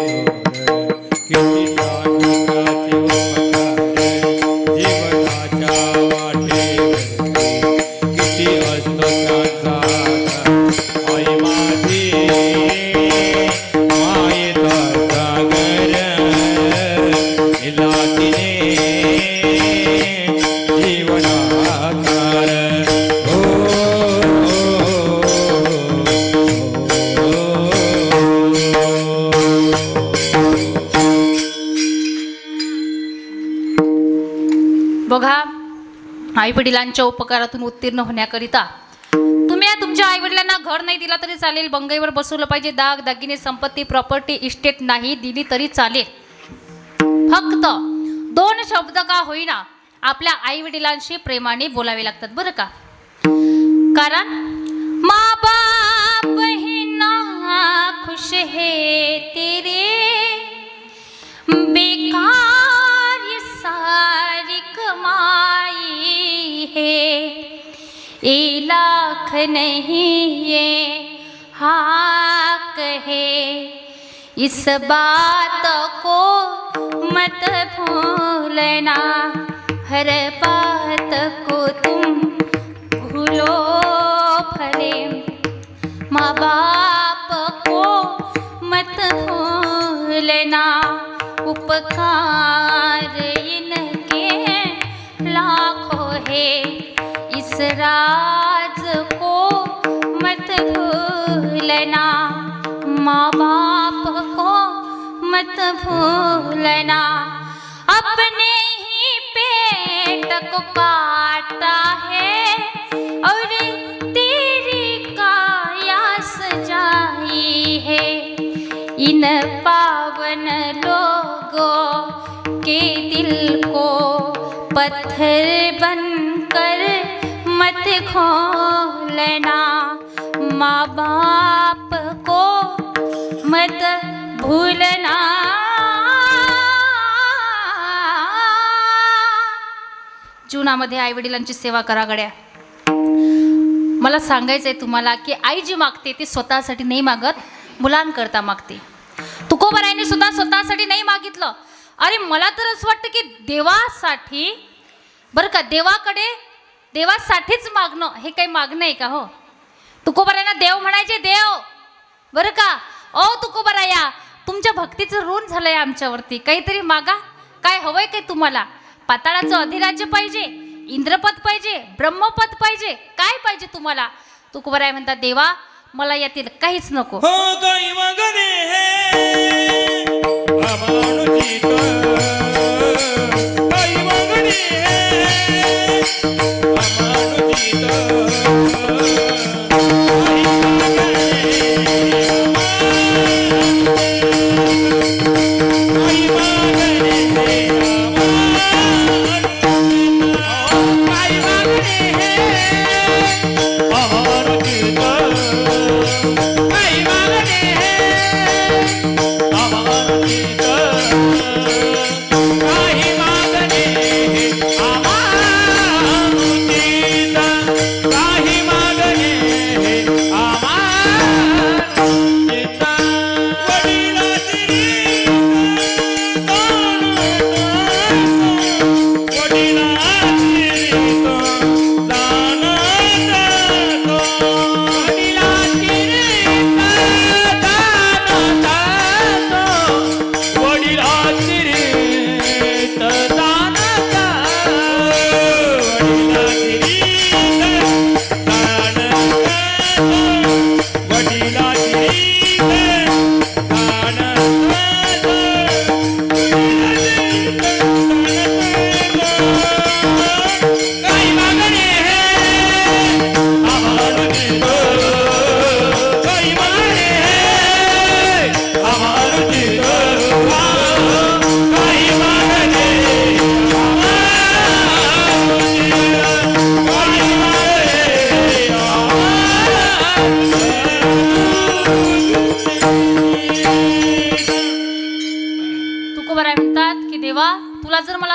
बघा, आई वडिलांच्या उपकारातून उत्तीर्ण होण्याकरिता तुम्ही तुमच्या आई वडिलांना घर नाही दिला तरी चालेल, बंगईवर बसवलं पाहिजे, दाग दागिने संपत्ती प्रॉपर्टी इस्टेट नाही दिली तरी चालेल. फक्त 2 शब्द का होईना आपल्या आई वडिलांशी प्रेमाने बोलावे लागतात बरं का. कारण माँ बाप ही ना खुश है तेरे, बेकार ये सारी कमाई है, 1 लाख नहीं ये हार है। इस बात को मत भूलना, हर बात को तुम भूलो भले। माँ बाप को मत भूलना, उपकार इनके लाखों है। इस राज को मत भूलना, माँ बाप को मत भूलना। अपने ही पेट को काटा है और तेरी काया सजाई है। इन पावन लोगों के दिल को पत्थर बनकर मत खोलना, माँ बाप को मत भूलना। जीवनामध्ये आई वडिलांची सेवा करा गड्या. मला सांगायचंय तुम्हाला की आई जी मागते ती स्वतःसाठी नाही मागत, मुलांकरता मागते. तुकोबारायांनी सुद्धा स्वतःसाठी नाही मागितलं. अरे मला तर असं वाटतं की देवासाठी, बरं का, देवासाठीच मागणं हे काही मागणं आहे का? हो, तुकोबारायांना देव म्हणायचे, देव, बरं का. ओ तुकोबाराया, तुमच्या भक्तीचं ऋण झालंय आमच्यावरती, काहीतरी मागा. काय हवंय काय तुम्हाला? पाताळाचं अधिराज्य पाहिजे, इंद्रपद पाहिजे, ब्रह्मपद पाहिजे, काय पाहिजे तुम्हाला? तुकोबाराय म्हणतात, देवा मला यातील काहीच नको. हो काही मागणे हे अमानुषिक, काही मागणे हे अमानुषिक,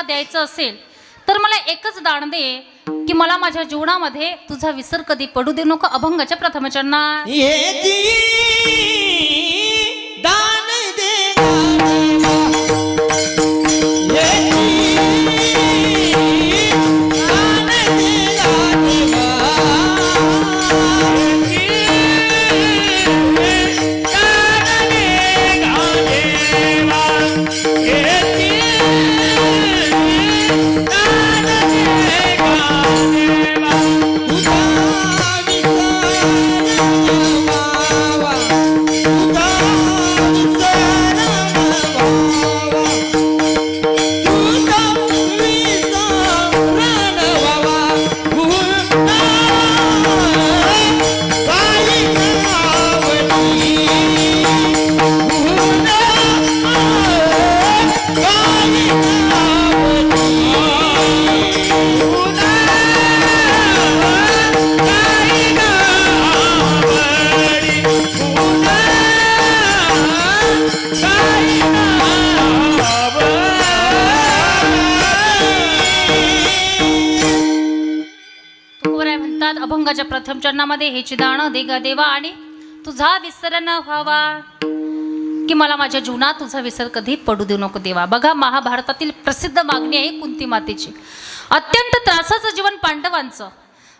द्यायचं असेल तर मला एकच दान दे की मला माझ्या जीवनामध्ये तुझा विसर कधी पडू दे नको. अभंगाच्या प्रथम चरणात दान दे अभंगाच्या प्रथम चरणामध्ये हे चिदाण दे ग देवा आणि तुझा विसर न व्हावा, की मला माझ्या जीवनात तुझा विसर कधी पडू देऊ नको देवा. बघा, महाभारतातील प्रसिद्ध मागणी आहे कुंती मातेची. अत्यंत त्रासाचं जीवन पांडवांचं.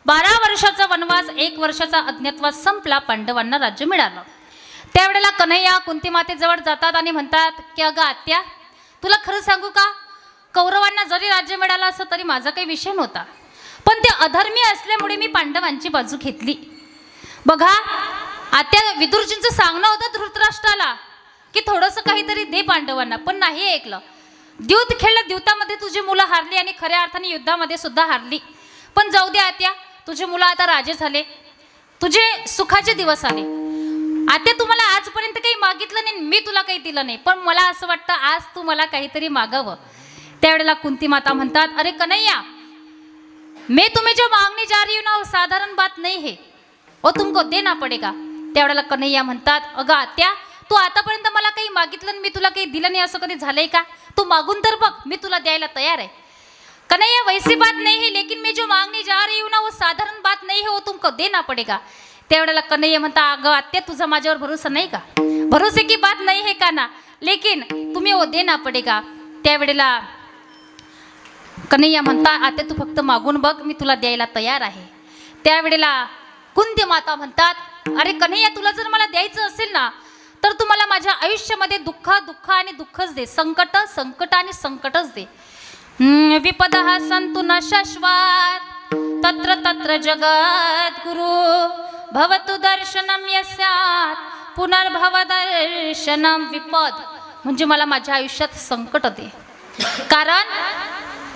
12 वर्षाचा वनवास, 1 वर्षाचा अज्ञातवास संपला, पांडवांना राज्य मिळालं. त्यावेळेला कन्हैया कुंती मातेजवळ जातात आणि म्हणतात की अगं आत्या, तुला खरं सांगू का, कौरवांना जरी राज्य मिळालं असं तरी माझा काही विषय नव्हता, पण ते अधर्मी असल्यामुळे मी पांडवांची बाजू घेतली. बघा आत्या, विदुरजींचं सांगणं होतं धृतराष्ट्राला की थोडंसं काहीतरी दे पांडवांना, पण नाही ऐकलं. द्यूत खेळलं, द्यूतामध्ये तुझी मुलं हारली आणि खऱ्या अर्थाने युद्धामध्ये सुद्धा हारली. पण जाऊ दे आत्या, तुझी मुलं आता राजे झाले, तुझे सुखाचे दिवस आले. आत्या, तू मला आजपर्यंत काही मागितलं नाही, मी तुला काही दिलं नाही, पण मला असं वाटतं आज तू मला काहीतरी मागावं. त्यावेळेला कुंती माता म्हणतात, अरे कन्हैया, मैं तुम्हें जो मांगने जा रही हूँ ना वो साधारण बात नहीं है, वो तुमको देना पड़ेगा. त्यावेळेला कन्हैया म्हणतात, अगं आत्या, तू आतापर्यंत मला काही मागितलं आणि मी तुला काही दिलं नाही असं कधी झालंय का? तू मागून तर बघ, मी तुला द्यायला तयार आहे. कन्हैया, वैसी बात नहीं है, लेकिन मैं जो मांगने जा रही हूँ ना वो साधारण बात नहीं है, वो तुमको देना पड़ेगा. त्यावेळेला कन्हैया म्हणता, अगं आत्या, तुझा माझ्यावर भरोसा नाही का? भरोसे की बात नाही है का ना, लेकिन तुम्ही वो देना पड़ेगा. त्यावेळेला कन्हैया म्हणता, आत्या तू फक्त मागून बघ, मी तुला द्यायला तयार आहे. त्यावेळेला कुंती माता म्हणतात, अरे कन्हैया, तुला जर मला द्यायचं असेल ना तर तू मला माझ्या आयुष्यामध्ये दुःख आणि दुःखच दे, संकट आणि संकटच दे. विपदः सन्तु न शाश्वत तत्र तत्र जगत गुरु भवतु दर्शनम यस्यात पुनर्भव दर्शनम. विपद म्हणजे मला माझ्या आयुष्यात संकट दे, कारण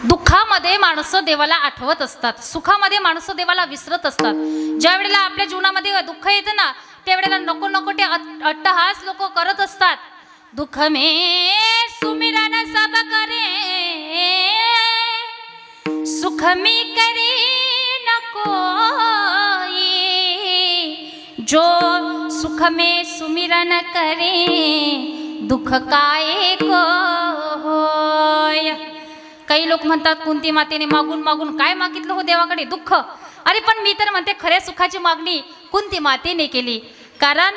दुःखामध्ये माणसं देवाला आठवत असतात, सुखामध्ये माणसं देवाला विसरत असतात. ज्या वेळेला आपल्या जीवनामध्ये दुःख येतं ना त्यावेळेला नको नको ते अट्टहास लोक करत असतात. दुःख में सुमिरन सब करे, सुख में करे न कोई, जो सुख में सुमिरन करे दुःख काय को होय. काही लोक म्हणतात कुंती मातेने मागून मागून काय मागितलं हो देवाकडे? दुःख. अरे पण मी तर म्हणते खऱ्या सुखाची मागणी कुंती मातेने केली, कारण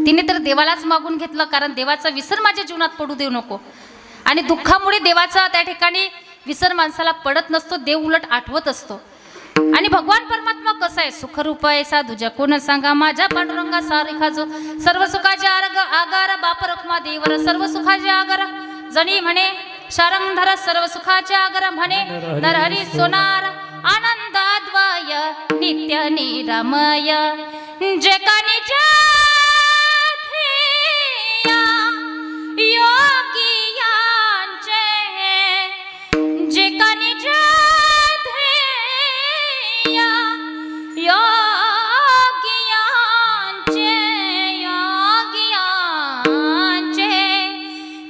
तिने तर देवालाच मागून घेतलं, कारण देवाचा विसर माझ्या जीवनात पडू देऊ नको. आणि दुःखामुळे देवाचा त्या ठिकाणी विसर माणसाला पडत नसतो, देव उलट आठवत असतो. आणि भगवान परमात्मा कसा आहे? सुखरूप आहे साधू जग कोण सांगा, माझ्या पांडुरंगा सारिखा जो सर्व सुखाचे आगार, बाप रखमा देवर सर्व सुखाचे आगार, जणी म्हणे शारंगधर सर्व सुखाचे आगार, म्हणे नरहरी सोनार आनंदाद्वय नित्य निरमय. जे का निज योगियांचे, जे का निज योगियांचे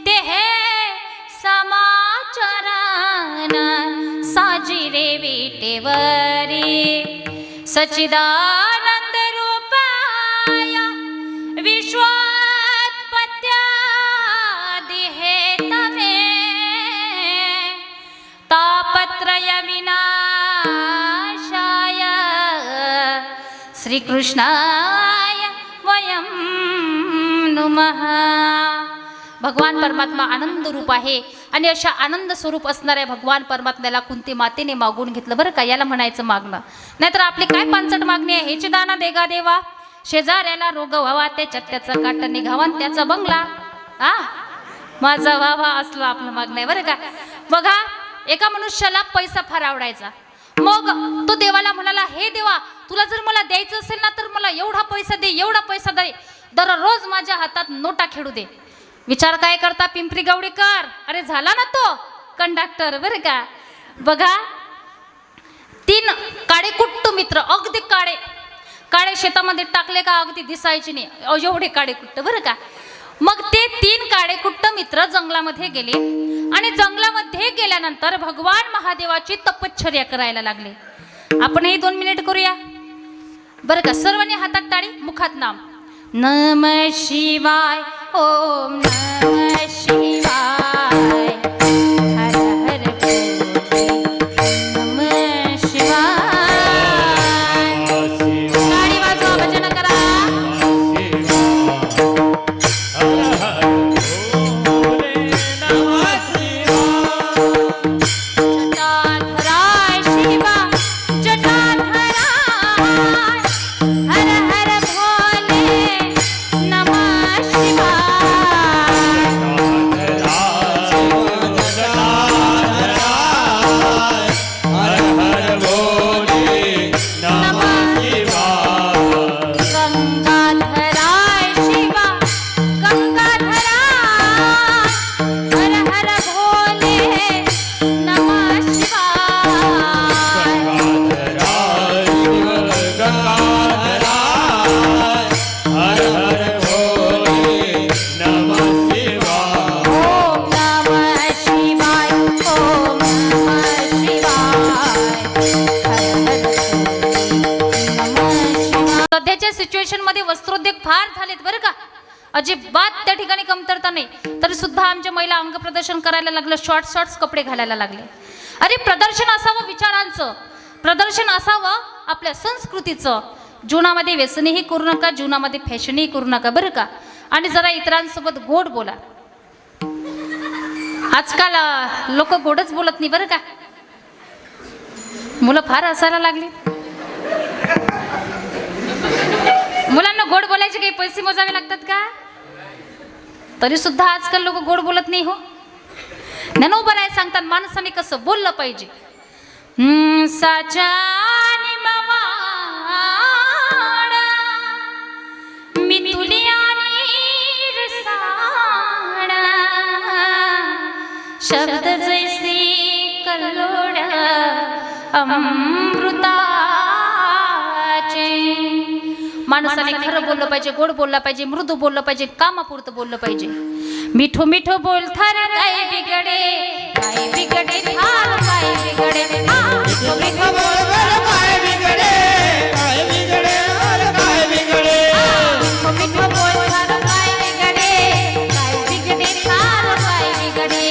ते हे समाचरण साजिरे विटेवरी. सच्चिदानंद रूपाय विश्वोत्पत्त्यादि हेतवे, तापत्रय विनाशाय श्रीकृष्णाय वयं नमः. भगवान परमात्मा आनंद रूप आहे आणि अशा आनंद स्वरूप असणाऱ्या भगवान परमात्म्याला कुंती मातेने मागून घेतलं बरं का. याला म्हणायचं मागणं. नाहीतर आपली काय पानचट मागणी आहे? हेची दाना देगा देवा, शेजाऱ्याला रोग व्हावा, त्याच्यात त्याचा काट निघावा त्याचा बंगला. माझा व्हावा असलं आपलं मागणं आहे बरं का. बघा, एका मनुष्याला पैसा फार आवडायचा. मग तो देवाला म्हणाला, हे देवा, तुला जर मला द्यायचं असेल ना तर मला एवढा पैसा दे, एवढा पैसा दे, दररोज माझ्या हातात नोटा खेळू दे. विचार काय करता पिंपरी गवडीकर? अरे झाला ना तो कंडक्टर बरं का. बघा, 3 काळे कुट्ट मित्र, अगदी काळे काळे, शेतामध्ये टाकले का अगदी दिसायचे नाही, एवढे काळे कुट्ट बरं का. मग ते 3 काळे कुट्ट मित्र जंगलामध्ये गेले आणि जंगलामध्ये गेल्यानंतर भगवान महादेवाची तपश्चर्या करायला लागले. आपणही 2 मिनिट करूया बरं का. सर्वांनी हातात टाळी, मुखात नाम. नम शिवाय, ओम नम शिवाय, हर हर बोले नम शिवाय. टाळी वाजवा, भजन करा. फार झालेत बरं का, अजिबात त्या ठिकाणी कमतरता नाही. तरी सुद्धा आमच्या महिला अंग प्रदर्शन करायला लागलं, शॉर्ट्स कपडे घालायला लागले. अरे प्रदर्शन असावं विचारांचं, प्रदर्शन असावं आपल्या संस्कृतीचं. जीवनामध्ये व्यसनही करू नका, जीवनामध्ये फॅशनही करू नका बरं का. आणि जरा इतरांसोबत गोड बोला. आजकाल लोक गोडच बोलत नाही बरं का. मुलं फार हसायला लागली. मुलांना गोड बोलायचे काही पैसे मोजावे लागतात का? तरी सुद्धा आजकाल लोक गोड बोलत नाही हो. ज्ञानोबा सांगतात माणसाने कसं बोललं पाहिजे. साचानी मवाडा मी तुलियानी रसाडा शब्द जैसे कल्लोडा अमृताचे. माणसाने खरं बोललं पाहिजे, गोड बोललं पाहिजे, मृदू बोललं पाहिजे, कामापुरतं बोललं पाहिजे. मिठो मिठो बोल थार काय बिगडे, काय बिगडे थार काय बिगडे. मिठो मिठो बोल थार काय बिगडे, काय बिगडे काय बिगडे. मिठो मिठो बोल थार काय बिगडे, काय बिगडे थार काय बिगडे.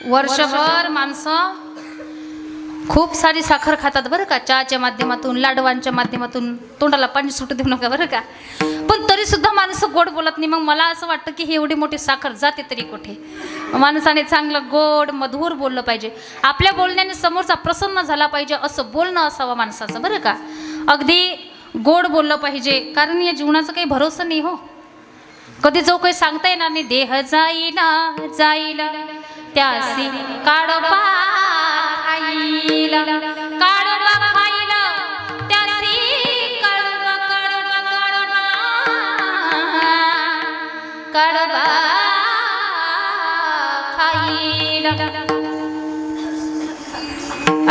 वर्षभर माणसं खूप सारी साखर खातात बरं का, चहाच्या माध्यमातून, लाडवांच्या माध्यमातून. तोंडाला पाणी सुटू देऊ नका बरं का. पण तरी सुद्धा माणसं गोड बोलत नाही. मग मला असं वाटतं की ही एवढी मोठी साखर जाते तरी कुठे. माणसाने चांगलं गोड मधुर बोललं पाहिजे. आपल्या बोलण्याने समोरचा प्रसन्न झाला पाहिजे असं बोलणं असावं माणसाचं बरं का. अगदी गोड बोललं पाहिजे, कारण या जीवनाचा काही भरोसा नाही हो. कधी जो काही सांगता येणार नाही. देह जाईला जाईला त्यासी काढोबा खाईला, काढोबा खाईला त्यासी काढोबा काढोबा काढोबा काढोबा खाईला.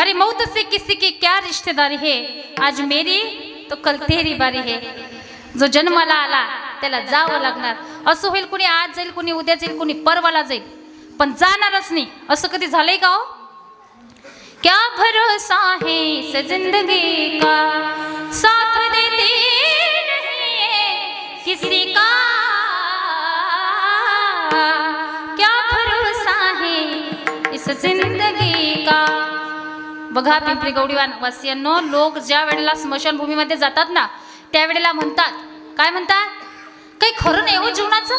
अरे मौत से किसी की क्या रिश्तेदारी है, आज मेरी तो कल तेरी बारी है. जो जन्माला आला त्याला जावं लागणार. असं होईल कुणी आज जाईल, कुणी उद्या जाईल, कुणी परवाला जाईल, पण जाणारच नाही. असं कधी झालंय का हो? क्या भरोसा है इस जिंदगी का, साथ देती नहीं है किसी का. क्या भरोसा है इस जिंदगी का. बघा पिंपरी गौडी वासियांनो, लोक ज्या वेळेला स्मशानभूमीमध्ये जातात ना, त्यावेळेला म्हणतात, काय म्हणतात, काही खरं नाही हो जीवनाचं.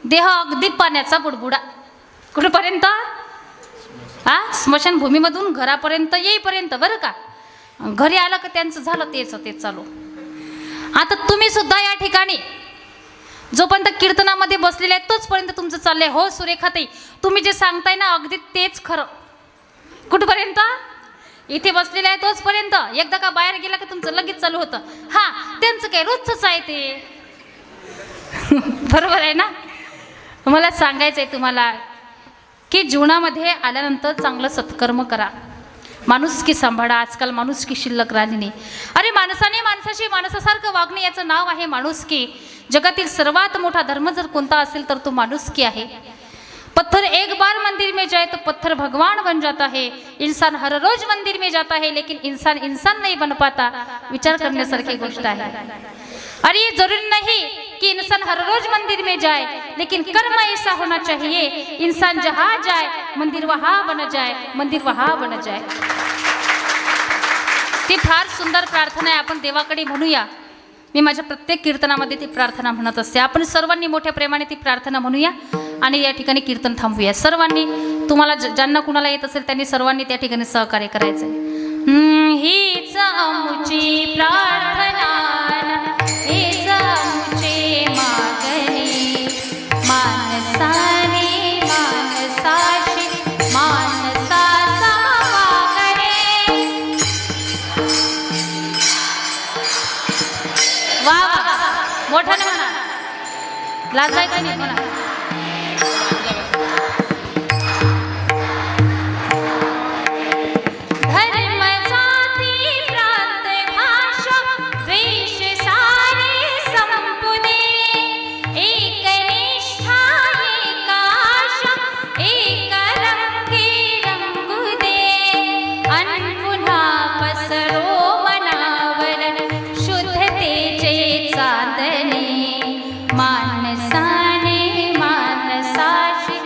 देह अगदी पाण्याचा बुडबुडा. कुठपर्यंत? स्मशानभूमीमधून घरापर्यंत येईपर्यंत बरं का. घरी आलं का त्यांचं झालं तेच चालू. आता तुम्ही सुद्धा या ठिकाणी जोपर्यंत कीर्तनामध्ये बसलेले आहेत तोचपर्यंत तुमचं चाललंय. हो सुरेखाताई, तुम्ही जे सांगताय ना अगदी तेच खरं. कुठपर्यंत? इथे बसलेले आहे तोचपर्यंत. एकदा का बाहेर गेला का तुमचं लगेच चालू होतं. हा, त्यांचं काय रोजच आहे ते. बरोबर आहे ना. मला सांगायचं आहे तुम्हाला की जीवनामध्ये आल्यानंतर चांगलं सत्कर्म करा, माणुसकी सांभाळा. आजकाल माणुसकी शिल्लक राहिली नाही. अरे माणसाने माणसाशी माणसासारखं वागणे याचं नाव आहे माणुसकी. जगातील सर्वात मोठा धर्म जर कोणता असेल तर तो माणुसकी आहे. पत्थर एक बार मंदिर में जाए तो पत्थर भगवान बन जाता है. इंसान हर रोज मंदिर में जाता है लेकिन इंसान इंसान नहीं बन पाता. विचार करण्यासारखी गोष्ट आहे. अरे ये जरूरी नहीं कि इंसान हर रोज मंदिर में जाए, लेकिन कर्म ऐसा होना चाहिए इंसान जहाँ जाए मंदिर वहाँ बन जाए, मंदिर वहाँ बन जाए. ती फार सुंदर प्रार्थना आहे. आपण देवाकडे म्हणूया. मी माझ्या प्रत्येक कीर्तनामध्ये ती प्रार्थना म्हणत असते. आपण सर्वांनी मोठ्या प्रेमाने ती प्रार्थना म्हणूया आणि या ठिकाणी कीर्तन थांबवूया. सर्वांनी, तुम्हाला ज्यांना कुणाला येत असेल त्यांनी सर्वांनी त्या ठिकाणी सहकार्य करायचं आहे. हीच आमची प्रार्थना, हीच आमची मागणी, मानसाने मानसाशी मानसाचा मागणे. वा वा मोठ्याने म्हणा लाजायचं नाही म्हणा धर्म जाती प्रांत भाषा द्वेष सारे संपुदे एक निष्ठा एक आशा एक रंगी रंगू दे अन पुन्हा पसरो मनावर शुद्धतेचे चांदणे मानसाने मानसाशी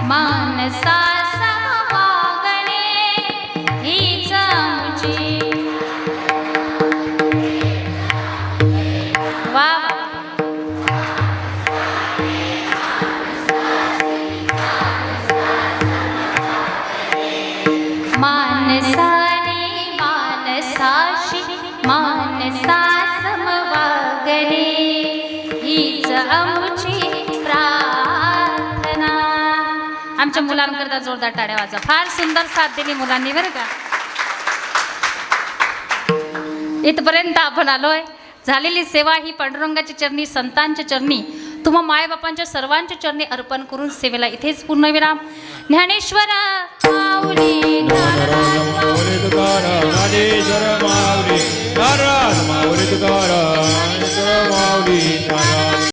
मानसा समवागणे हीच आमची वा मानसाने मानसाशी मानसा समवागणे हीच आमची प्रार्थना. आमच्या मुलांकरता जोरदार टाळ्या वाजवा. फार सुंदर साथ दिली मुलांनी बरं का. इथपर्यंत आपण आलोय. झालेली सेवा ही पांडुरंगाच्या चरणी संतांच्या चरणी तुम्हा मायबापांच्या सर्वांच्या चरणी अर्पण करून सेवेला इथेच पूर्णविराम. ज्ञानेश्वर माऊली ज्ञानराज माऊली तुकाराम ज्ञानेश्वर माऊली नाराज माऊली तुकाराम ज्ञानेश्वर माऊली नाराज